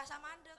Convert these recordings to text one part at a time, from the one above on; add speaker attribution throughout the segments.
Speaker 1: biasa mandek.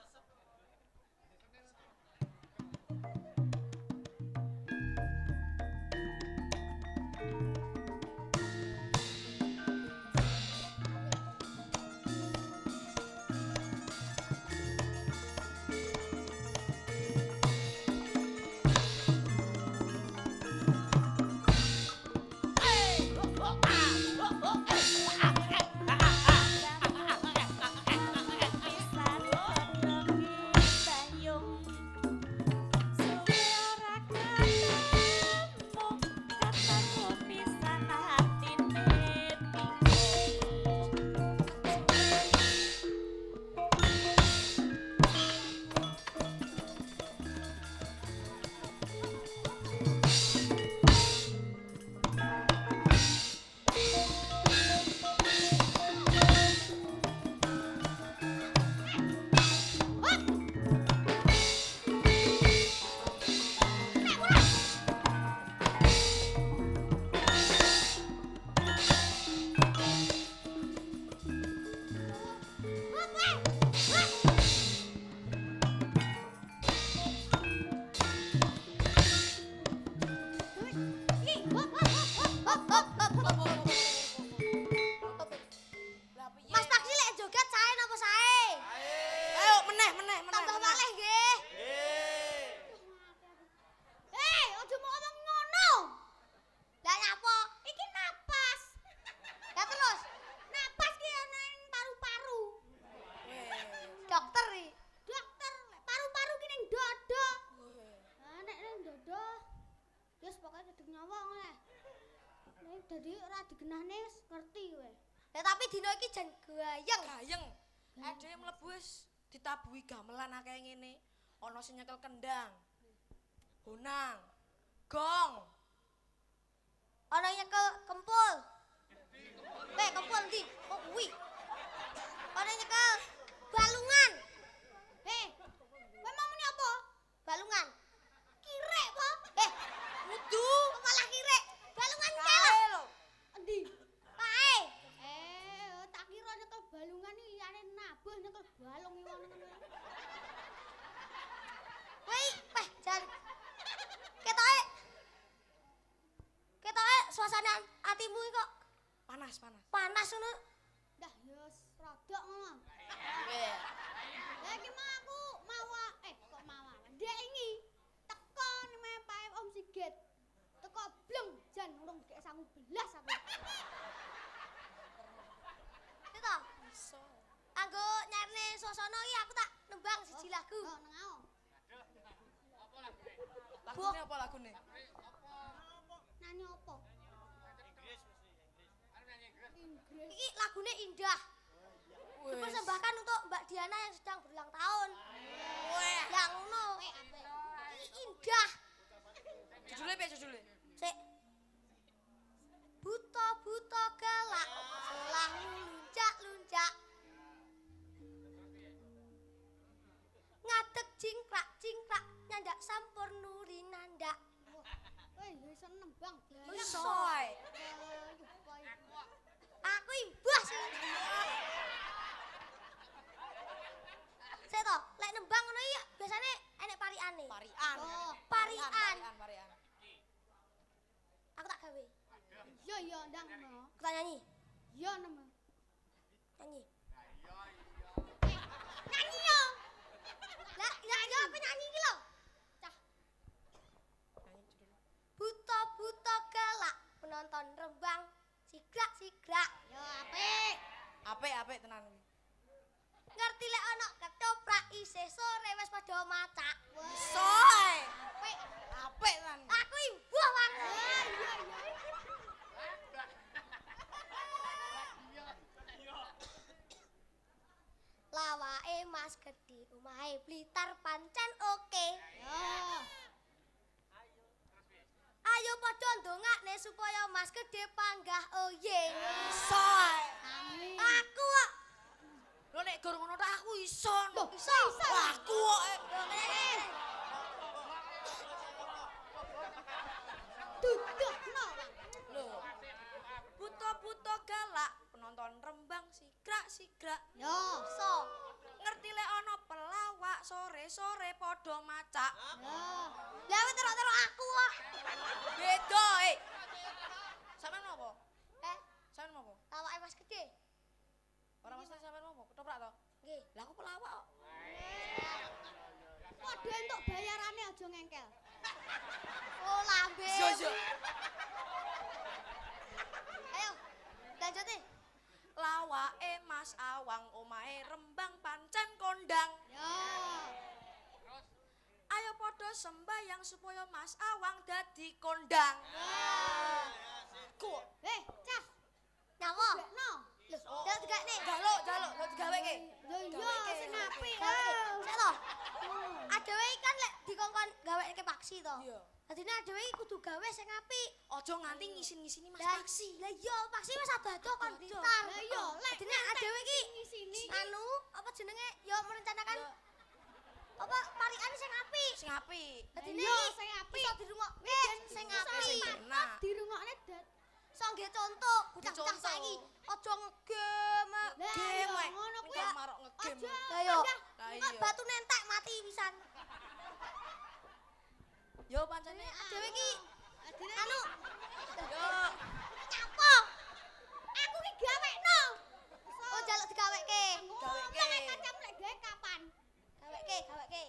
Speaker 2: Dadi ora digenahne ngerti kowe.
Speaker 3: Ya tapi dina iki jan gayeng.
Speaker 1: Gayeng. Dhewe mlebu wis ditabuhi gamelan akeh ngene. Ana sing nyekel kendang. Bonang. Gong.
Speaker 3: Ana nyekel kempul. Kempul ndi? Oh kuwi. Ana nyekel balungan. Kowe mau muni apa? Balungan. Kirek po. Kudu. Malah kirek. Balungan kae lho.
Speaker 2: Endi?
Speaker 3: Kae.
Speaker 2: Tak kira nyekel balungan iki liyane nabuh nyekel balung iki ngono.
Speaker 3: Kowe jan ketoke suasana atimu iki kok
Speaker 1: Panas.
Speaker 3: panas ngono.
Speaker 2: Dah ya rodok ngono. Lah iki mah aku kok mawa. Ndek iki teko ning Pak Om Sigit. Teko bleng jan urung gek sangu belas aku.
Speaker 3: Itu iso. Anggo nyarne suasana iki aku tak nembang siji lagu.
Speaker 2: Oh, nang ao.
Speaker 1: Lagune apa lagune?
Speaker 2: Nyanyi apa? Inggris.
Speaker 3: Iki lagune indah. Dipersembahkan untuk Mbak Diana yang sedang berulang tahun.
Speaker 1: Weh.
Speaker 3: Yang ngono. Iki indah.
Speaker 1: Judulnya piye judulnya?
Speaker 3: Sik. Buta-buta galak selah luncak-luncak. Ngadeg cingkrak-cingkrak nyandak sampur nuri nandak.
Speaker 2: Weh, ya iso nembang.
Speaker 3: Iso.
Speaker 2: Iku
Speaker 3: Aku imbas. Sik to, lek nembang ngono iki biasane enek parikane.
Speaker 1: Parian.
Speaker 2: Oh,
Speaker 3: Parian.
Speaker 1: Parian.
Speaker 3: Aku tak gawe.
Speaker 2: Iya ndang no.
Speaker 3: Kita nyanyi.
Speaker 2: Iya nemu.
Speaker 3: Nyanyi. Nyanyi yo. Lah, ya aku nyanyi iki lho. Cah.
Speaker 1: Nyanyi judulnya.
Speaker 3: Buta-buta galak penonton rembang sigrak-sigrak.
Speaker 2: Yo apik.
Speaker 1: Apik tenan kuwi.
Speaker 3: Ngerti lek ana ketoprak isih sore wis padha macak.
Speaker 1: Soe.
Speaker 3: Apik.
Speaker 1: Apik tenan.
Speaker 3: Aku imbuh wae. Lawake Mas Gedhi omahe Blitar pancen oke.
Speaker 2: Yo.
Speaker 3: Ayo padha ndongakne supaya Mas Gedhe panggah oye.
Speaker 1: Soe.
Speaker 2: Amin.
Speaker 3: Aku kok
Speaker 1: Lho nek gor ngono tok aku iso.
Speaker 3: iso.
Speaker 1: Wah, aku kok.
Speaker 2: Dudukno.
Speaker 1: Lho. Buta-buta galak penonton rembang sigrak-sigrak.
Speaker 2: Yo.
Speaker 3: Iso.
Speaker 1: Ngerti lek ana sore padha macak.
Speaker 3: Lah wis terok-terok aku kok.
Speaker 1: Beda, Sampeyan napa? Sampeyan napa?
Speaker 3: Awake Mas gede.
Speaker 1: Ora mesti sampeyan napa? Ketoprak to?
Speaker 3: Nggih.
Speaker 1: Lah aku pelawak kok.
Speaker 2: Padha entuk bayarane aja ngengkel.
Speaker 3: Oh, lambe.
Speaker 1: Yo.
Speaker 3: Ayo. Lanjutin.
Speaker 1: Lawake Mas Awang omahe Rembang pancen kondang.
Speaker 2: Ya.
Speaker 1: Ayo padha sembayang supaya Mas Awang dadi kondang. Ku.
Speaker 2: Cah.
Speaker 3: Nyawa.
Speaker 2: Bekno.
Speaker 3: Lho, dak digakne.
Speaker 1: Jaluk, lo digaweke.
Speaker 2: Yo yo sing apik.
Speaker 3: Sik to. Adewe kan lek dikongkon gaweke paksi to.
Speaker 1: Iya.
Speaker 3: Dadine adewe kudu gawe sing apik.
Speaker 1: Aja nganti ngisin-ngisini Mas
Speaker 3: Lah,
Speaker 1: Paksi.
Speaker 3: Lah iya, paksi wis ado kon pintar.
Speaker 2: Lah iya, lek
Speaker 3: Dadine adewe iki
Speaker 2: sini.
Speaker 3: anu apa jenenge ya merencanakan apa parikan sing apik.
Speaker 1: Sing apik.
Speaker 3: Dadine
Speaker 2: Iya, sing apik.
Speaker 3: iso dirungokne sing apik.
Speaker 1: Nah,
Speaker 2: Dirungokne
Speaker 3: So nggih contoh bocah-bocah
Speaker 1: Dicontoh.
Speaker 3: saiki aja ngegame.
Speaker 1: game wae.
Speaker 2: ngono kuwi.
Speaker 1: Enggak marok ngegame.
Speaker 3: Lah yo.
Speaker 1: Lah
Speaker 3: Kok
Speaker 1: iya.
Speaker 3: batu nentek mati pisan.
Speaker 1: Yo pancene
Speaker 3: Adewe iki anu
Speaker 1: yo
Speaker 3: nyapa? Aku ki gawekno. Oh jaluk digaweke.
Speaker 1: gaweke.
Speaker 2: Lek kacam lek gawe kapan?
Speaker 3: Gaweke.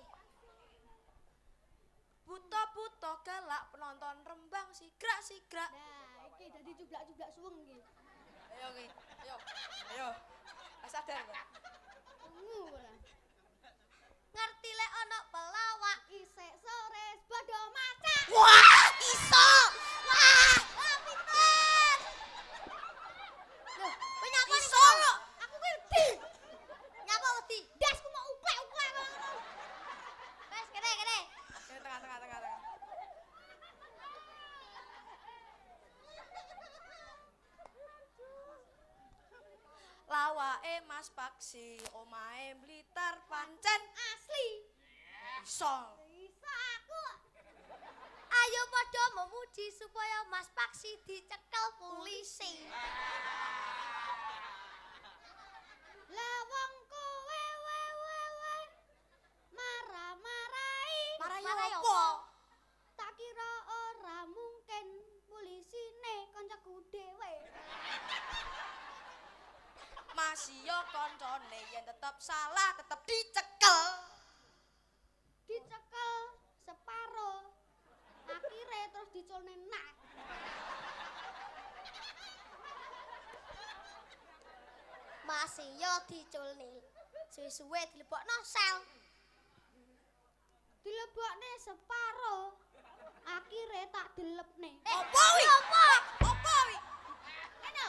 Speaker 1: Buta-buta galak penonton Rembang sigrak-sigrak.
Speaker 2: Nah, iki dadi jublak-jublak suweng iki.
Speaker 1: Ayo ki. Ayo. Sadar kok.
Speaker 2: Ora.
Speaker 3: Ngerti lek ana pelawak.
Speaker 2: Isek sore padha macak.
Speaker 3: Wah, iso. Wah, pinter. Loh, kowe nyapa iso?
Speaker 2: Aku ki wedi.
Speaker 3: Nyapa wedi?
Speaker 2: Dasku mau uklek-uklek ngono.
Speaker 3: Wes kene.
Speaker 1: Tengah. Lawake Mas Paksi omahe Blitar pancen
Speaker 2: Asli.
Speaker 1: iso.
Speaker 2: Iso aku.
Speaker 3: Ayo padha memuji supaya Mas Paksi dicekel polisi.
Speaker 2: Lah wong kowe marah-marahi.
Speaker 3: Marahi
Speaker 1: apa?
Speaker 3: apa?
Speaker 2: Tak kira ora mungkin polisine kancaku dhewe.
Speaker 1: Masih yo koncone yen tetep salah tetep dicekel.
Speaker 2: Dicekel separo. Akhire terus diculne nak.
Speaker 3: Masih yo diculni. Suwe-suwe dilebokno sel.
Speaker 2: Dilebokne separo. Akhire tak delepne.
Speaker 1: Apa wi? Apa wi?
Speaker 2: Eno.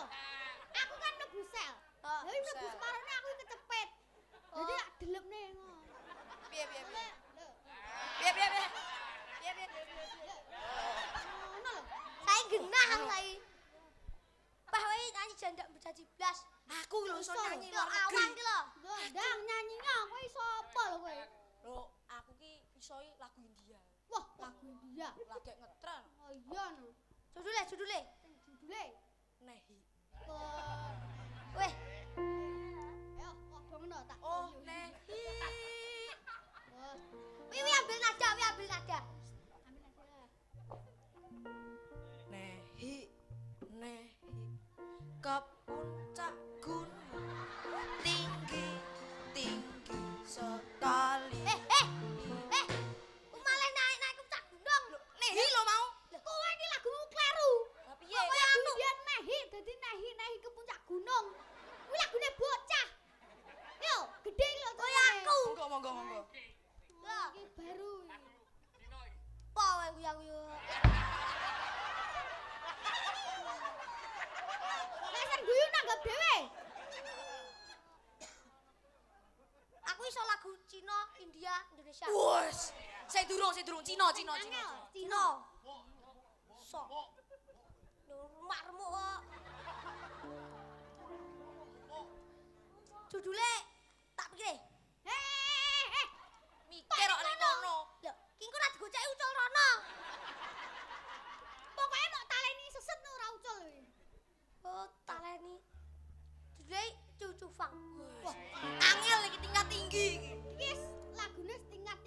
Speaker 2: Aku kan mlebu sel.
Speaker 3: Oh,
Speaker 2: Lah mlebu
Speaker 1: sel.
Speaker 2: separone aku kecepet. Jadi tak delepne ngono.
Speaker 1: Piye?
Speaker 2: Lho, ngono lho.
Speaker 3: Saya genah aku saiki. Bah wae nyanyi jandak berjanji blas.
Speaker 1: Aku lho iso nyanyi
Speaker 3: Yo
Speaker 1: luar
Speaker 3: awang
Speaker 1: negeri.
Speaker 3: ki lho.
Speaker 2: Ndang nyanyinya kowe iso apa lho kowe?
Speaker 1: Lho, aku ki iso lagu India.
Speaker 2: Wah, lagu India.
Speaker 1: Lagi ngetren.
Speaker 2: Oh iya no.
Speaker 3: Judule.
Speaker 2: Sing judule.
Speaker 1: Nehi.
Speaker 3: Weh,
Speaker 2: Ayo, apa ngono tak
Speaker 1: Oh,
Speaker 2: tunjuk.
Speaker 1: nehi.
Speaker 2: Bos,
Speaker 3: wi ambil nada.
Speaker 2: ambil aja.
Speaker 1: Nehi ke puncak gunung tinggi sekali.
Speaker 3: Malah naik ke puncak gunung.
Speaker 1: Nehi lo mau?
Speaker 2: Kowe iki lagumu kleru.
Speaker 1: Tapi
Speaker 2: Kowe anu biyen nehi dadi nehi ke puncak gunung. Kuwi lagune bocah. Yo, gede lho to.
Speaker 3: Aku.
Speaker 1: Monggo.
Speaker 3: Lah,
Speaker 2: Iki baru.
Speaker 3: po wae guyu.
Speaker 2: Nek sen guyu nanggap dhewe.
Speaker 3: Aku iso lagu Cina, India, Indonesia.
Speaker 1: Wes. Saya durung Cina.
Speaker 2: Angel,
Speaker 3: Cina. Sok. Rumah-rumah kok. Judule tak pikir.
Speaker 1: Mikir kok nek ngono.
Speaker 3: Lho, ki engko ora digoceki ucul rono.
Speaker 2: Pokoke mau taleni seset ora ucul kuwi.
Speaker 3: Oh, taleni. Judule Cucu Fang.
Speaker 1: Wah, angel iki tingkat tinggi iki.
Speaker 2: Iki lagune tingkat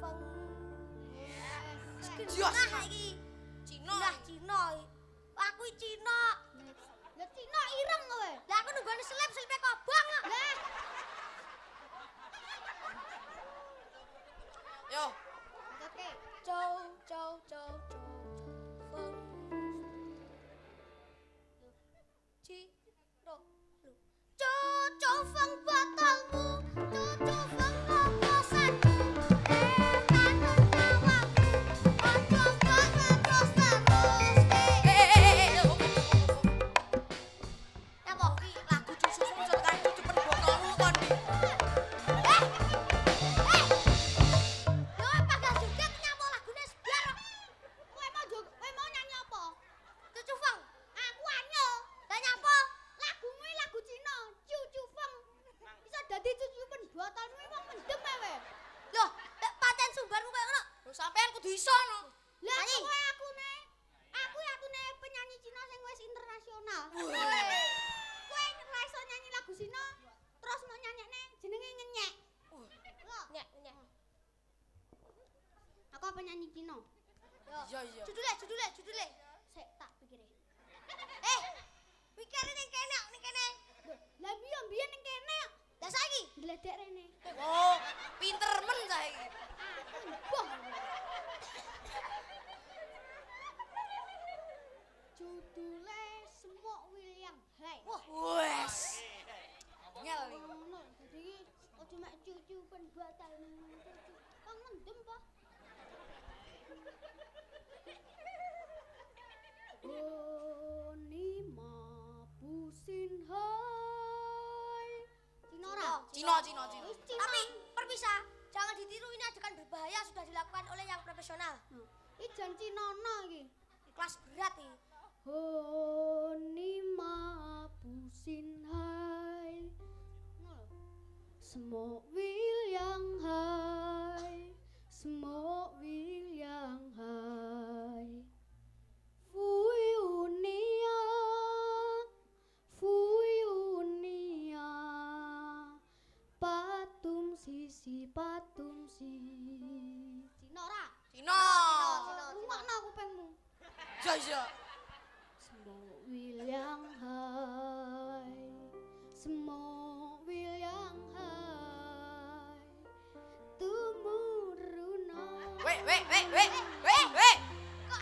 Speaker 3: feng.
Speaker 1: Jos.
Speaker 3: Nah iki
Speaker 1: Cina.
Speaker 3: Lah Cina. Aku iki Cina.
Speaker 2: Lah Cina ireng kowe.
Speaker 3: Lah aku nunggone selip-selipe kobong.
Speaker 2: Lah,
Speaker 1: Yo.
Speaker 2: oke.
Speaker 3: Chow chow chow chow feng. Ci ro lu. Chow chow feng batalmu. Chow chow feng kokosanmu. Tanam nyawaku. Ojo banget terus. Apa?
Speaker 1: Lagu cucu muncul kan cucu penbotolmu kon.
Speaker 3: Yo pagal joget nyapa lagune sebiar.
Speaker 2: Kowe mau nyanyi apa?
Speaker 3: Cucu feng.
Speaker 2: Aku anyo.
Speaker 3: Lah nyapa?
Speaker 2: Lagumu iki lagu Cina, Cucu Feng. Bisa dadi cucu botolmu iki wong mendem kowe.
Speaker 3: Loh, lek paten sumbarmu koyo ngono.
Speaker 1: Lho sampean kudu iso no.
Speaker 2: Lah
Speaker 3: Nyanyi.
Speaker 2: kowe akune penyanyi Cina sing wis internasional.
Speaker 1: Wih.
Speaker 2: Kowe ora iso nyanyi lagu Cina, terus mau nyanyekne jenenge ngenyek. Loh,
Speaker 3: Nyek nyek.
Speaker 2: aku penyanyi Cina.
Speaker 1: Iya iya.
Speaker 3: Judule.
Speaker 2: Sik tak pikire.
Speaker 3: Pikir ning kene, ning kene.
Speaker 2: Lah biyen ning kene
Speaker 3: Lah saiki
Speaker 2: ndledek rene.
Speaker 1: Oh, pinter men saiki.
Speaker 2: Boh. Judule Semok William Hai.
Speaker 3: wah,
Speaker 1: Wes. Ngel iki.
Speaker 2: Ngono, dadi ojo mek cucu pen batal cucu. Kang mendem po. Oni mapusin hai. Cina ora?
Speaker 1: Cina.
Speaker 2: Wis Cina.
Speaker 3: tapi perpisah. Jangan ditiru, ini adegan berbahaya sudah dilakukan oleh yang profesional.
Speaker 2: Iki jan Cinana iki.
Speaker 3: Kelas berat iki.
Speaker 2: Oni mapusin hai. Ngono lho. Semok William hai. Semok William hai. Fui unia. Patum sisi. Cina ora?
Speaker 1: Cina.
Speaker 2: Rungokno kupingmu.
Speaker 1: Iya iya.
Speaker 2: Semok William hai. Semok William hai. Tumuruna.
Speaker 1: Weh.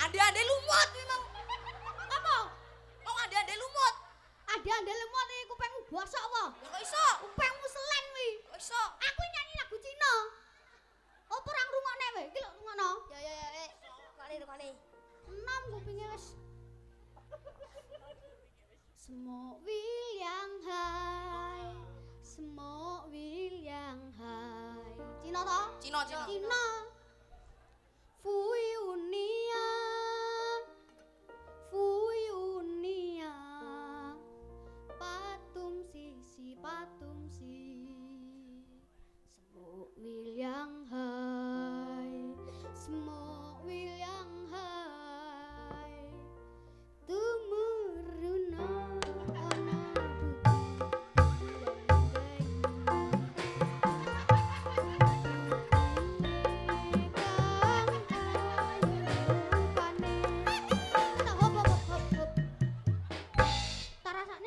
Speaker 1: Ande lumut memang.
Speaker 2: Apa?
Speaker 1: Kok ande lumut?
Speaker 2: Ada lemot iki kupingmu bosok apa?
Speaker 1: Ya kok iso?
Speaker 2: Kupingmu selen wi.
Speaker 1: Kok iso?
Speaker 2: Aku nyanyi lagu Cina. Apa ora ngrungokne we? Iki lho ngono.
Speaker 3: Ya. Rungokne.
Speaker 2: Enom kupinge wis. Semok William hai. Semok William hai. Cina to?
Speaker 1: Cina.
Speaker 2: Cina. Fui unia. Patum si. Semok William hai. Semok William hai. Tumuruna ana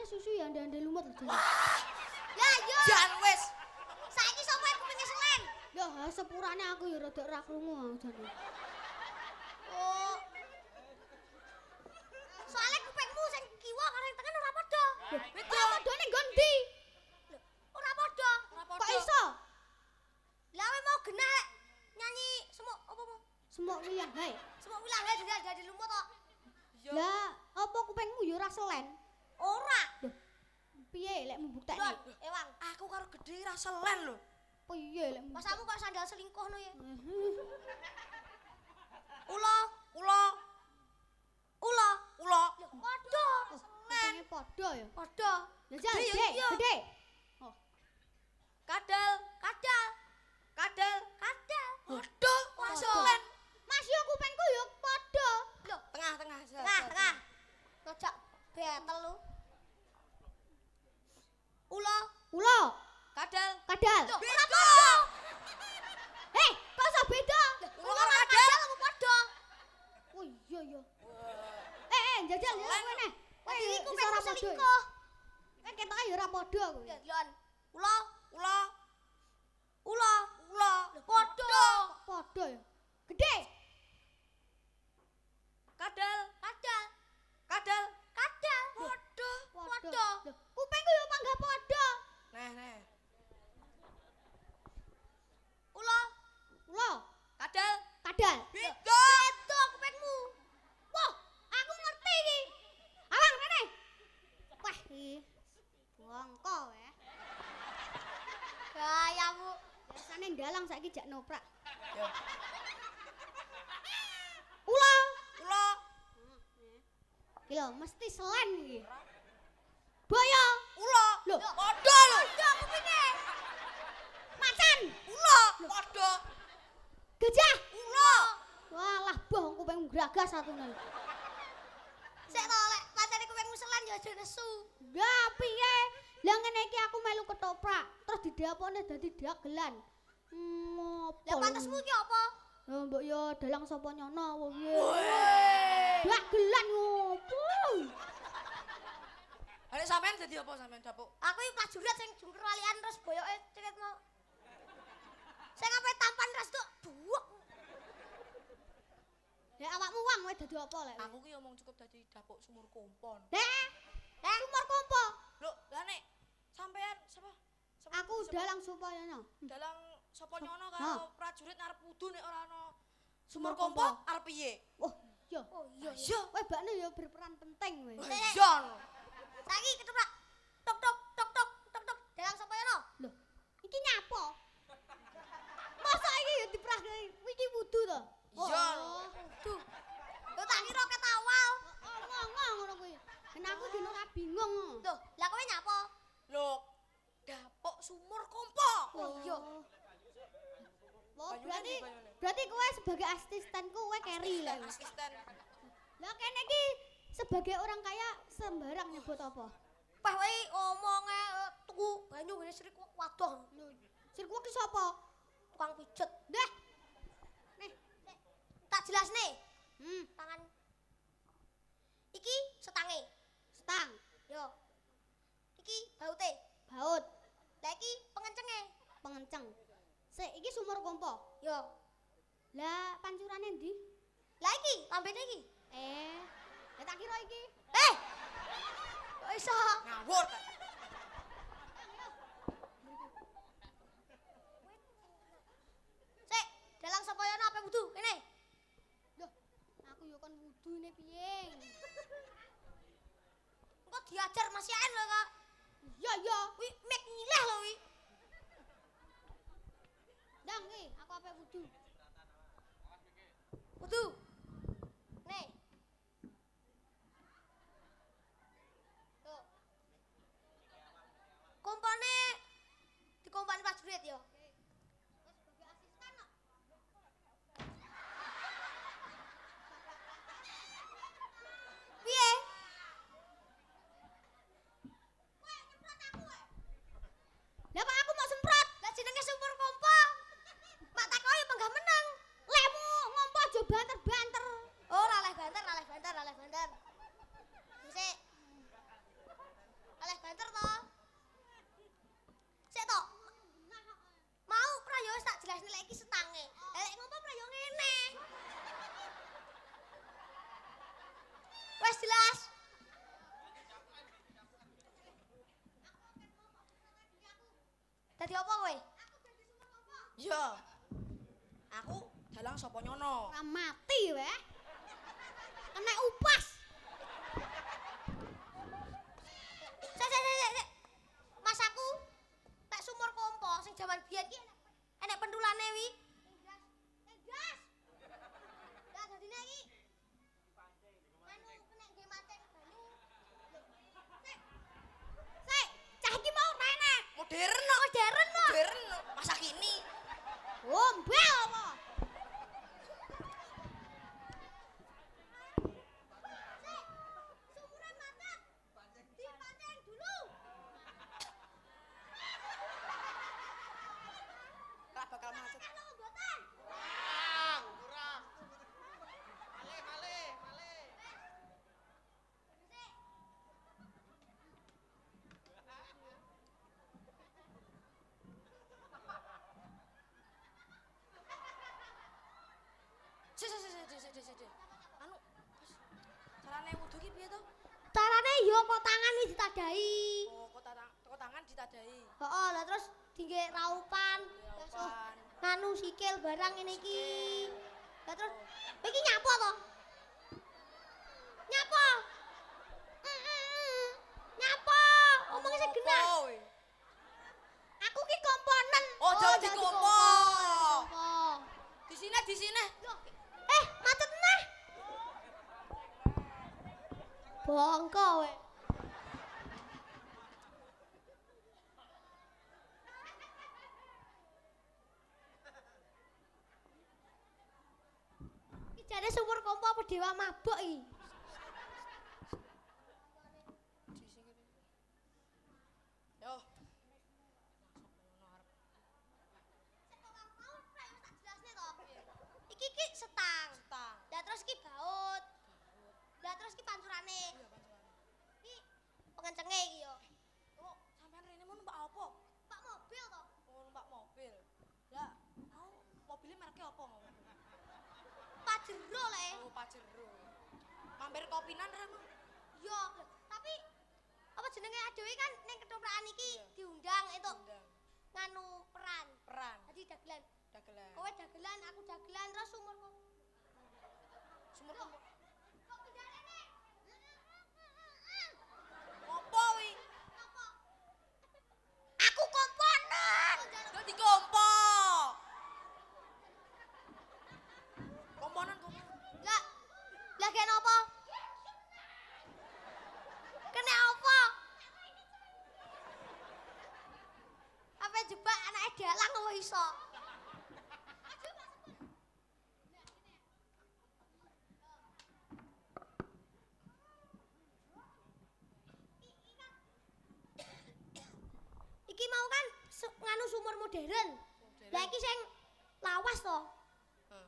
Speaker 2: susu ya ande lumut aja.
Speaker 3: Lah yo,
Speaker 1: Jan wes.
Speaker 3: saiki sapa yang kupinge selen?
Speaker 2: Yo, sepurane aku ya rada ora krungu aku jane.
Speaker 3: Oh. Soale kupingmu sing kiwa karo sing tengen ora padha.
Speaker 2: Beda padane nggon ndi?
Speaker 3: Ora padha.
Speaker 2: Kok iso?
Speaker 3: Lah kowe mau genah nyanyi semuk apa mau?
Speaker 2: Semok William hai.
Speaker 3: Semuk wilange juga dadi lumut kok.
Speaker 2: Lah, apa kupingmu ya ora selen?
Speaker 3: Ora.
Speaker 2: Piye lek mbuktekne?
Speaker 3: Lho, Ewang,
Speaker 1: Aku karo gede ra selen lho.
Speaker 2: Piye lek
Speaker 3: pasamu kok sandal selingkuh no ya?
Speaker 1: Ula.
Speaker 3: Lho, padha.
Speaker 2: kupinge padha ya.
Speaker 3: Padha.
Speaker 2: Ya jan,
Speaker 1: Gede,
Speaker 2: gede,
Speaker 1: iya.
Speaker 2: gede.
Speaker 1: Kadal. Waduh, ora
Speaker 2: Padha.
Speaker 1: selen.
Speaker 2: Mas yo kupingku ya padha.
Speaker 3: Lho,
Speaker 1: Tengah.
Speaker 3: tengah. Ngajak battle lu.
Speaker 2: Ula,
Speaker 1: Kadal.
Speaker 2: kadal.
Speaker 3: Lho,
Speaker 1: Beda.
Speaker 2: Kok iso beda?
Speaker 3: Selingkuh.
Speaker 2: Kan ketoke ya ora padha kuwi.
Speaker 3: Ya delon. Ula,
Speaker 1: Ula.
Speaker 3: ula.
Speaker 1: Ula.
Speaker 3: Padha.
Speaker 2: Padha ya. Gedhe.
Speaker 1: Kadal.
Speaker 3: Kadal.
Speaker 1: Kadal.
Speaker 3: Kadal.
Speaker 1: Padha.
Speaker 3: Padha.
Speaker 2: Lho, kupingku ya mangga padha.
Speaker 1: Nah.
Speaker 3: Ula.
Speaker 2: Ula,
Speaker 1: Kadal.
Speaker 2: kadal.
Speaker 1: Beda.
Speaker 3: Itu kupingmu.
Speaker 2: Wah, aku ngerti iki. Alang rene. Wah, iki bongko ya.
Speaker 3: Gayamu.
Speaker 2: Biasane ndalang saiki jak noprak.
Speaker 1: Yo.
Speaker 2: Ula.
Speaker 1: Ula.
Speaker 2: Iki lho, mesti selen iki. Boyo.
Speaker 1: Ula.
Speaker 2: Lho,
Speaker 1: Padha lho.
Speaker 3: Padha kupinge.
Speaker 2: macan.
Speaker 1: Ula. Padha.
Speaker 2: Gajah.
Speaker 1: Ula.
Speaker 2: Walah, boh kupingmu gragas satune.
Speaker 3: Sik to lek pancene kupingmu selan ya aja nesu.
Speaker 2: Lah piye? Lah ngene iki aku melu ketoprak, terus didapone dadi dagelan. Ngopo?
Speaker 3: Lah pantesmu iki apa?
Speaker 2: Ya mbok yo dalang sapa nyono apa piye?
Speaker 1: Weh.
Speaker 2: Dagelan ngopo?
Speaker 1: Arek sampean dadi apa sampean dapuk?
Speaker 3: Aku iki prajurit sing jungker walian terus boyoke ceket mau. Sing ape tampan ras tuk buuk.
Speaker 2: Ya awakmu wang kowe dadi apa lek?
Speaker 1: Aku ki omong cukup dadi dapuk sumur kompon.
Speaker 2: Sumur kompo.
Speaker 1: Lho, lah nek sampean sapa?
Speaker 2: Aku dalang sapa nyono?
Speaker 1: dalang sapa nyono
Speaker 2: Ha.
Speaker 1: karo prajurit ngarep wudu nek ora ana
Speaker 2: Sumur
Speaker 1: sumur kompo arep piye?
Speaker 2: Wah, iya.
Speaker 3: Oh iya.
Speaker 1: Iya.
Speaker 2: Kowe bakne ya berperan penting kowe.
Speaker 1: Iya.
Speaker 3: Saiki ketoprak. Tok tok tok tok tok tok. Dalang sapa ya no?
Speaker 2: Lho, iki nyapa? Masa iki ya diprake iki wudu to?
Speaker 1: Iya.
Speaker 3: Duh. Lho tak kira ketawal.
Speaker 2: Ngomong ngono kuwi. Ben aku dino ora bingung.
Speaker 3: Loh, lah kowe nyapa?
Speaker 1: Lho, dapuk sumur kompo.
Speaker 3: Oh iya.
Speaker 2: Oh,
Speaker 1: Banyune
Speaker 2: berarti
Speaker 1: ndi banyune?
Speaker 2: berarti kowe sebagai asistenku kowe carry lah.
Speaker 1: Asisten.
Speaker 2: Lah kene iki sebagai orang kaya sembarang nyebut apa?
Speaker 3: Pah wae omonge tuku banyu ngene srik wadoh.
Speaker 2: Lho, sirku ki sapa?
Speaker 3: Tukang pijet.
Speaker 2: Dah.
Speaker 3: Nih, tak jelasne.
Speaker 2: Hmm,
Speaker 3: Tangan iki setange.
Speaker 2: stang,
Speaker 3: Yo. Iki baute.
Speaker 2: baut,
Speaker 3: Lah iki pengencenge.
Speaker 2: pengenceng. Sik, iki sumur kompo.
Speaker 3: Yo.
Speaker 2: Lah pancurane ndi?
Speaker 3: Lah iki lambene iki.
Speaker 2: Ya tak kira iki.
Speaker 3: Kok iso?
Speaker 1: Ngawur ta.
Speaker 3: Sik, dalang sapa ya ape wudu? Kene.
Speaker 2: Loh, aku yo kon wudune piye?
Speaker 3: Engko diajar masihan lho kok.
Speaker 2: Iya.
Speaker 3: Wi mek ngileh lho wi.
Speaker 2: Ndang iki aku ape wudu.
Speaker 3: Wudu. Nih. Tuh. Kompone dikompani prajurit yo.
Speaker 2: Wes sebagai asisten kok.
Speaker 3: Piye?
Speaker 2: Lah kok aku mau semprot?
Speaker 3: Lah jenenge sumur kompo. Mak takoki penggah meneng.
Speaker 2: Lemu ngompo aja banter-banter.
Speaker 3: Oh, raleh banter. Sik. Raleh banter to. Sik to. Mau prayo wis tak jelasne lek iki setange. Lek ngompo prayo ngene. Wes jelas. Dadi apa kowe?
Speaker 1: Iya. Aku dalang sapa nyono.
Speaker 2: Ora mati weh. Kena upas.
Speaker 3: Sik. Mas aku tak sumur kompo sing jaman biyen ki enek pendulane wi. Gas. Lah dadine iki anu kena nggih mancing banyu.
Speaker 2: Sik, cah iki mau ora enak.
Speaker 1: Modern
Speaker 3: Modern kok.
Speaker 1: modern masa kini.
Speaker 2: Gombel apa?
Speaker 3: Sumuran macet. Dipancing dulu.
Speaker 1: Ora bakal macet.
Speaker 3: Kalau mboten.
Speaker 1: Dudu ki piye to?
Speaker 3: Carane yo kok tangan wis ditadai.
Speaker 1: Oh, kok tangan ditadai.
Speaker 3: Heeh, lah terus dingge raupan. Terus
Speaker 1: Raupan.
Speaker 3: nganu sikil barang ngene iki. Lah terus iki nyapa to? Nyapa? Nyapa? Omongnya sing genah.
Speaker 1: Apa, we?
Speaker 3: Aku ki komponen.
Speaker 1: Oh, jangan
Speaker 3: jadi
Speaker 1: dikompo.
Speaker 3: kompo.
Speaker 1: Di sini.
Speaker 3: Macet neh. Bongko we. Iki jane sumur kompo apa dewa mabuk iki?
Speaker 1: Di sini. Yo.
Speaker 3: Iki setang.
Speaker 1: Setang.
Speaker 3: Lah terus iki baut. Lah terus iki pancurane.
Speaker 1: Iya, pancuran.
Speaker 3: Iki pengencenge iki yo.
Speaker 1: Oh, sampean rene mau numpak apa?
Speaker 3: Pak mobil to.
Speaker 1: Oh, numpak mobil. Lah, mau mobilnya mereknya apa mau?
Speaker 3: Pajero le.
Speaker 1: Oh, Pajero. Mampir kopinan ra mau?
Speaker 3: Yo, tapi apa jenenge adewe kan ning ketoprak iki
Speaker 1: Iya.
Speaker 3: diundang itu
Speaker 1: Undang.
Speaker 3: nganu peran.
Speaker 1: Peran.
Speaker 3: Jadi dagelan.
Speaker 1: Dagelan.
Speaker 3: Kowe dagelan, aku dagelan terus sumur kok.
Speaker 1: Sumur
Speaker 3: Kok bendane nek?
Speaker 1: apa wi?
Speaker 3: Apa? Aku komponen.
Speaker 1: Lo dikompo. Komponen.
Speaker 3: Lah kene apa? Kene apa? Apa jebak anake dalang apa iso? Iki mau kan nganu sumur modern. Lah iki sing lawas to.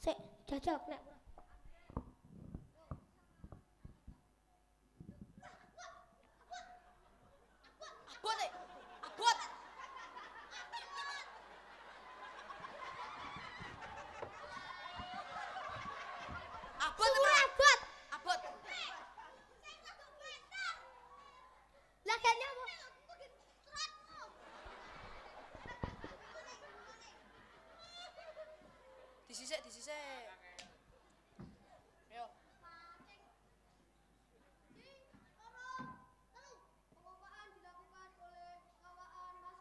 Speaker 3: Sik jajal nek.
Speaker 1: Abot e. Abot. Abot
Speaker 3: Sumur
Speaker 1: tenan.
Speaker 3: abot.
Speaker 1: Abot.
Speaker 3: Lah kayaknya apa?
Speaker 1: Disisik. Yo.
Speaker 3: Pengumpaan dilakukan oleh kawaan Mas.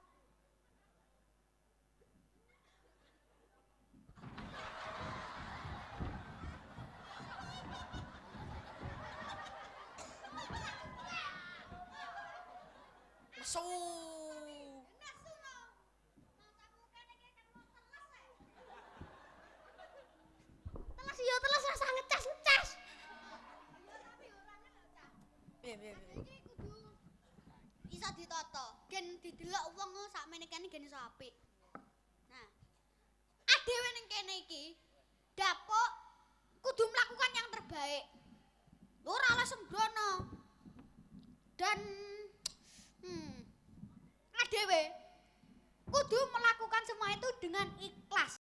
Speaker 1: Nesu.
Speaker 3: Telas yo telas rasa ngecas.
Speaker 1: Piye.
Speaker 2: Iki kudu iso ditata. Gen didelok wong sakmene kene gen iso apik. Nah, adewe ning kene iki dapuk kudu melakukan yang terbaik. Ora oleh sembrono. Dan adewe kudu melakukan semua itu dengan